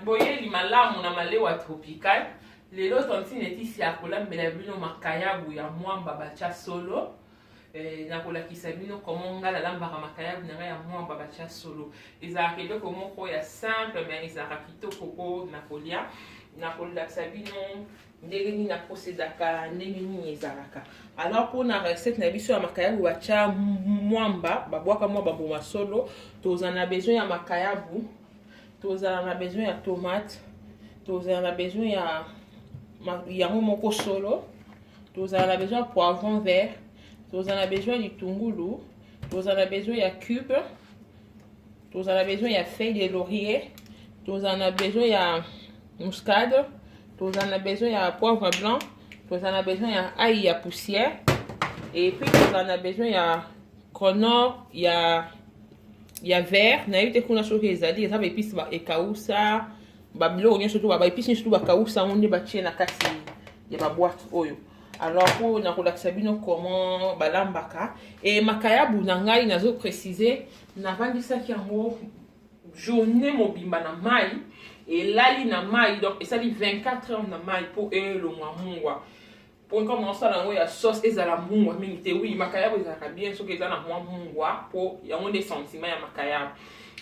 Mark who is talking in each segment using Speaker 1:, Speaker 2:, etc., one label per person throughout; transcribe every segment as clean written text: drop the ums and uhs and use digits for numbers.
Speaker 1: boyeli malamu na malewa tropical. Lelo tonti netisi ya kolambela bino makayabu ya mwamba bacha solo. Nakolakisa bino comment nga nalambaka makayabu na ya mwamba bacha solo. Ezalaka eloko moko ya simple mais ezalaka kitoko po na kolia. Nakolakisa bino ndenge nini naprosedaka ndenge nini ezalaka. Alors pour na recette na biso ya makayabu bacha mwamba babwaka mwa baboma solo, tozana besoin ya makayabu, tozana besoin ya tomate, tozana besoin ya yango moko solo, tozana besoin ya poivron vert, tozana besoin ya litungulu, tozana besoin ya cube, tozana besoin ya feuille de laurier, tozana besoin ya muscade, tozana besoin ya poivre blanc, tozana besoin ya ail ya poussière, et puis tozana besoin ya cronor ya vert. Na yote kuna soki ezali eza ba épices ba ekausa ba biloko nyonso to ba épices nyonso to ba kausa onde ba tie na kati ya ba boîte oyo. Alors pour na kolakisa bino comment balambaka et makayabu na ngai nazo préciser na vandisaki yango journée mobimba na mai et lali na mai, donc esali 24 heures na mai pour le mwa. Pour commencer à la sauce et à la mungwa mingi oui makayabu ezalaka bien soki eza na mwa mungwa po yango des sentiments ya makayabu.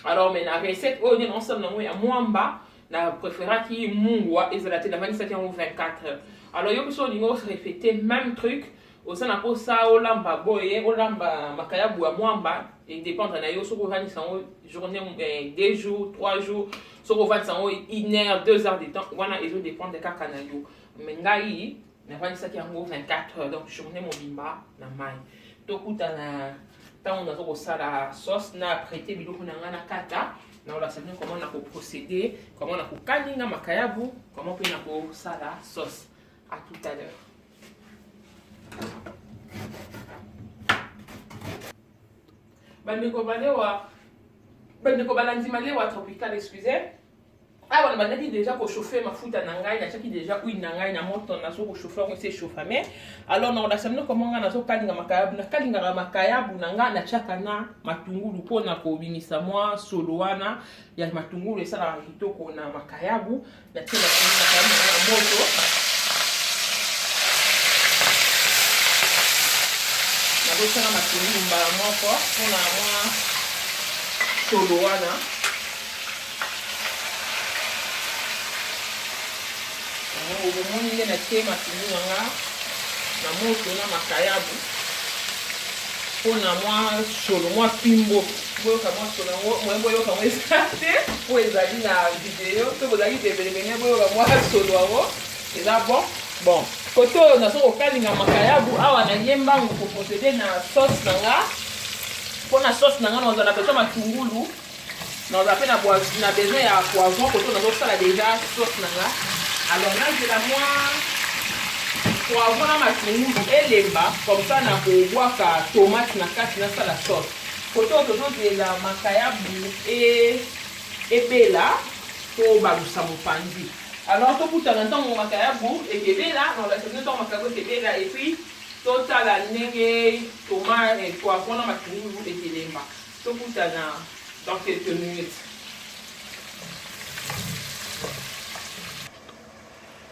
Speaker 1: Alors mais la recette on est ensemble na ya mwamba na préféraki mungwa ezalate na 27 yango 24 heures. Alors yo biso lingo répéter même truc osana po sa olamba boye olamba makayabu ya mwamba et dépend na yo soko vani sango journée 2 jours 3 jours soko vani sango 1 heure 2 heures de temps wana ezo dépend de kaka na yo. Mais ngai na vandisaki yango 24 heures, donc journée mobimba na mai. Tokuta na tant on a kosala sauce na prêter biloko na ngana kata na ola sabine comment na ko procéder, comment na ko kalinga makayabu, comment pe na ko sala sauce. À tout à l'heure. Bandeko balandi malewa tropical, excusez. Ah on a dit déjà pour chauffer ma foute na ngai na chaki déjà huile na ngai na moto na so ko chauffer on c'est chauffe mais alors na on samino comment nga na so kalinga makayabu na ngai na chaka na matungulu pona ko bimisa mwa solo wana ya matungulu esala kitoko na makayabu na tena na moto na dosana matungulu mbala moko pona mwa solo wana. Omoni nde na tie matungulu nanga na moto na makayabu mpona mwa solo mwa pimbo boyoka mwa solo yango boyoka mwa esate po ezali na video to bozali tebelebene boyoka mwa solo yango eza bon kote oyo nazo kokalinga makayabu awa nayembango koprocede na sauce nanga. Mpona sauce nanga nazala besoin matungulu nazala pe na besoin ya poivron kote nazosala déjà sauce nanga. Alors là, je la moi pour avoir ma matungulu elemba comme ça na ko boaka tomate na kati na sala sauce. Koto de la makayabu et bela to balusa mopandi. Alors to puta na ntango makayabu et bela on va se mettre en makayabu et bela et puis tota la nenge tomate et poivron na matungulu et elemba. To puta na dans quelques minutes.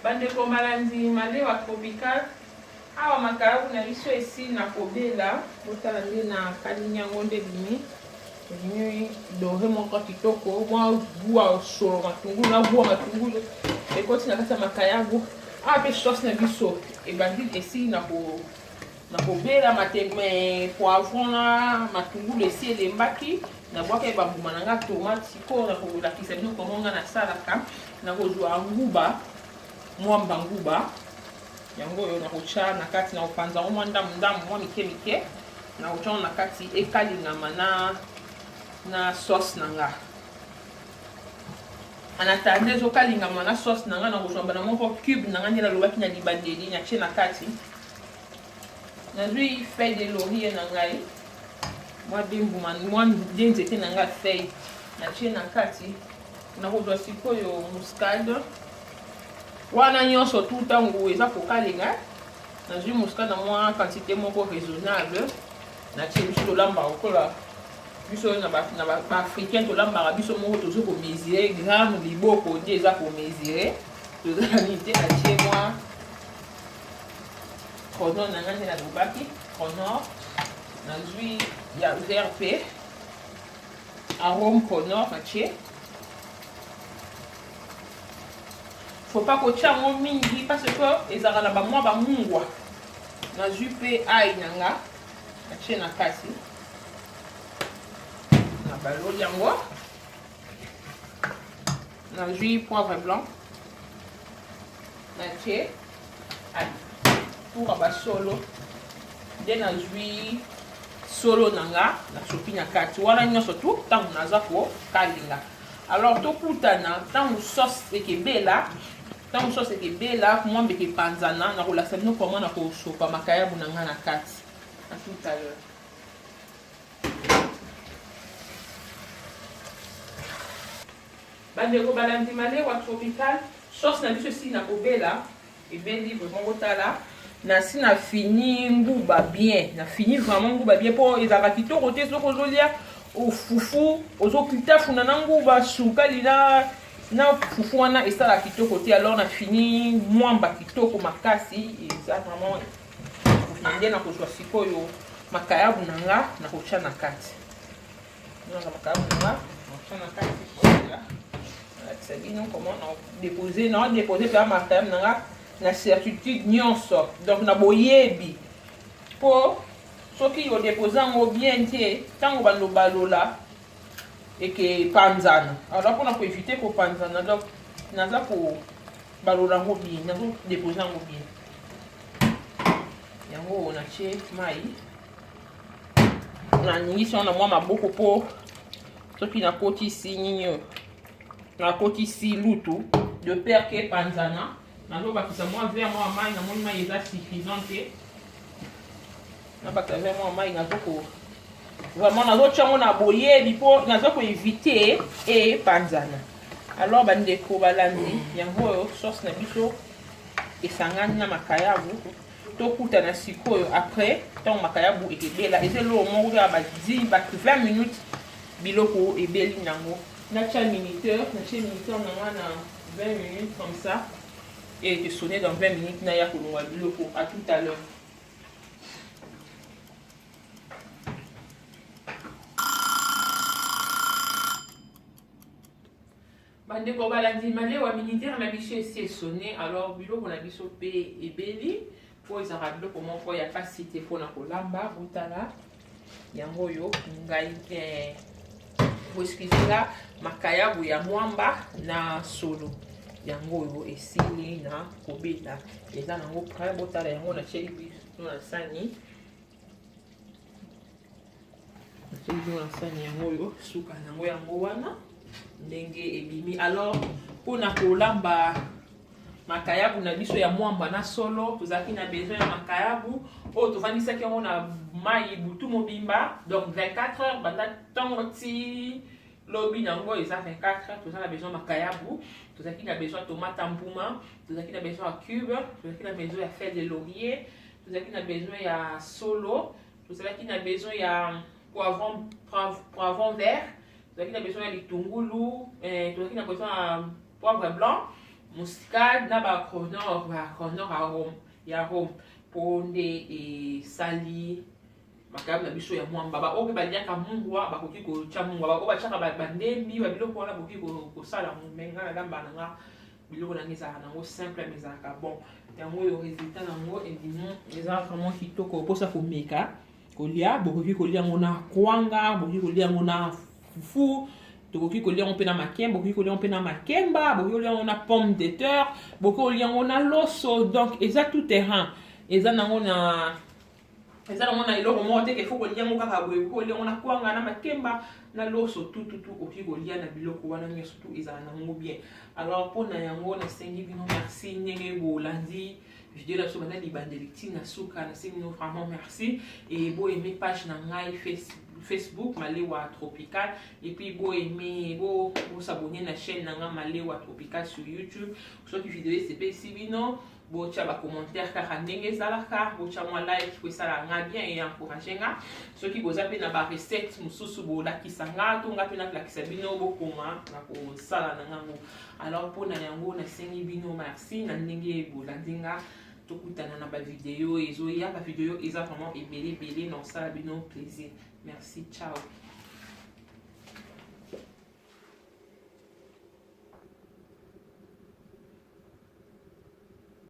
Speaker 1: Bandeko malandi malewa tropical awa makayabu na biso esi na kobela botala nde na kalingi yango nde bimi dore moko kitoko mwa bua solo matungulu na bua matungulu ekoti na kati ya makayabu awa mpe sauce na biso ebandi esi na kobela mateme poivron na matungulu esi elembaki na bwaka ebambuma na nga tomate sikoyo na kolakisa bino komo nga nasalaka na kozwa nguba mwamba nguba yango oyo na kocha na kati na kopanza mwa ndamu mwa mike na kocha na kati ekalingama na sauce nanga anatande ezokalingama na sauce nanga na kozwa bana moko cube nanga ndela lobaki na libandeli na tie na kati nazwi feuille de laurier na ngai mwa nzete na ngai feuille na tie na kati na kozwa sikoyo muscade wana nyonso tout ntango eza kokalinga nazwi muscade na mwa quantité moko raisonnable na tie biso lolamba okola biso na ba africain to lamba biso moko tozo ko mesurer gramme liboko nde eza ko mesurer tozali te na tie moi chrono na ngane na lobaki chrono na zui ya vert pe arôme chrono na tie faut pas kotia ngo mingi parce que ezaka na ba mwa ba mungwa na zui pe ai nanga na tie na kasi na baloli yango na jus poivre blanc na tie pour basolo nde na jus solo nanga na sopi na kati wana nyonso tu ntango naza kokalinga alors tokutana ntango sauce ekebela mwa mbeke epanzana nakolakisa bino koma na kosopa makayabu na nga na kati à tout à l'heure. Bandeko balandi malewa tropical sauce na biso si na kobela ebeli vraiment kotala na si na fini nguba bien na fini vraiment nguba bien po ezalaka kitoko te soki ozolia ofufu ozokitafuna na nguba sukali na fufu wana esalaka kitoko te alors na fini mwamba kitoko makasi eza vraiment nde na kozwa sikoyo makayabu na nga na kotia na kati makayabu na nga na kotia na kati c'est bien comment on déposer par makayabu na nga na certitude nyonso donc na boyebi po soki yo déposer ngo bien te tango balola eke panzana alors pour na ko éviter ko panzana donc naza ko balola ngo bien nazo déposer ngo bien yango na tie mai na ningisi na mwa maboko po soki na kotisi nini na kotisi lutu de peur que panzana nazo bakisa mwa verre mwa mai na moni mai eza suffisante na bakisa verre mwa mai nazo ko vraiment nazo tchango na boyebi po nazo ko éviter e panzana alors bandeko balandi yango sauce na biso esangani na makayabu tokutana sikoyo après tant makayabu ekebela ezelo moko ya ba 20 minutes biloko ebeli nango na tia minuteur na wana 20 minutes comme ça et te sonner dans 20 minutes na ya kolongwa biloko à tout à l'heure. Bandeko balandi malewa militaire na biso esi sonné alors biloko na biso pe ebeli po ezaka biloko moko ya pasi te mpona kolamba botala yango oyo ngai boeskizela makayabu ya mwamba na solo yango oyo esili na kobela eza nango prêt botala yango na tie biso na sani yango oyo suka nango yango wana ndenge ebimi alors mpona kolamba makayabu na biso ya mwamba na solo tozalaki na besoin ya makayabu oyo tovandisaki yango na mai butu mobimba donc 24 heures banda ntango ti lobi nango eza 24 heures toza na besoin ya makayabu tozalaki na besoin ya tomate ya mbuma tozalaki na besoin ya cube tozalaki na besoin ya feuille de laurier tozalaki na besoin ya solo tozalaki na besoin ya poivron vert tozalaki na besoin ya litungulu tozalaki na besoin ya poivre blanc muscade na ba cronor arôme ponde esali makayabu na biso ya mwamba ba oyo baliaka mungwa bakoki kotia mungwa ba oyo batiaka bandembi babiloko wana bakoki kosala menga na lamba nanga biloko nango ezalaka nango simple mais ezalaka bon yango oyo résultat nango endimo eza vraiment kitoko mposa komeka kolia bokoki kolia yango na kwanga bokoki kolia yango na fufu tokoki kolia yango mpe na makemba bokoki kolia yango mpe na makemba bokoki kolia yango na pomme de terre bokoki kolia yango na loso donc eza tout terrain eza nango na eloko moko te ke fo kolia yango kaka boye kolia yango na kwanga na makemba na loso tutu okoki kolia na biloko wana nyonso tu ezala nango bien alors mpona yango nasengi bino merci ndenge bolandi video na biso banda libandeli ntina suka nasengi bino vraiment merci et boyeme page na ngai Facebook Facebook Malewa Tropical, et puis vous aimez vous s'abonner à la chaîne Malewa Tropical sur YouTube. Soit que vidéo c'est si bino vous avez un commentaire car ndenge zalaka vous avez un like pour ça la bien et encourager nga. Soit que vous avez na recette mususu bo la kisanga to nga pena la kisabino bo koma na ko sala na ngango. Alors pour na yango na sengi bino merci na ndenge bo la ndinga tokutana na ba vidéo ezo ya ba vidéo eza vraiment ebele dans ça bino plaisir. Merci, ciao.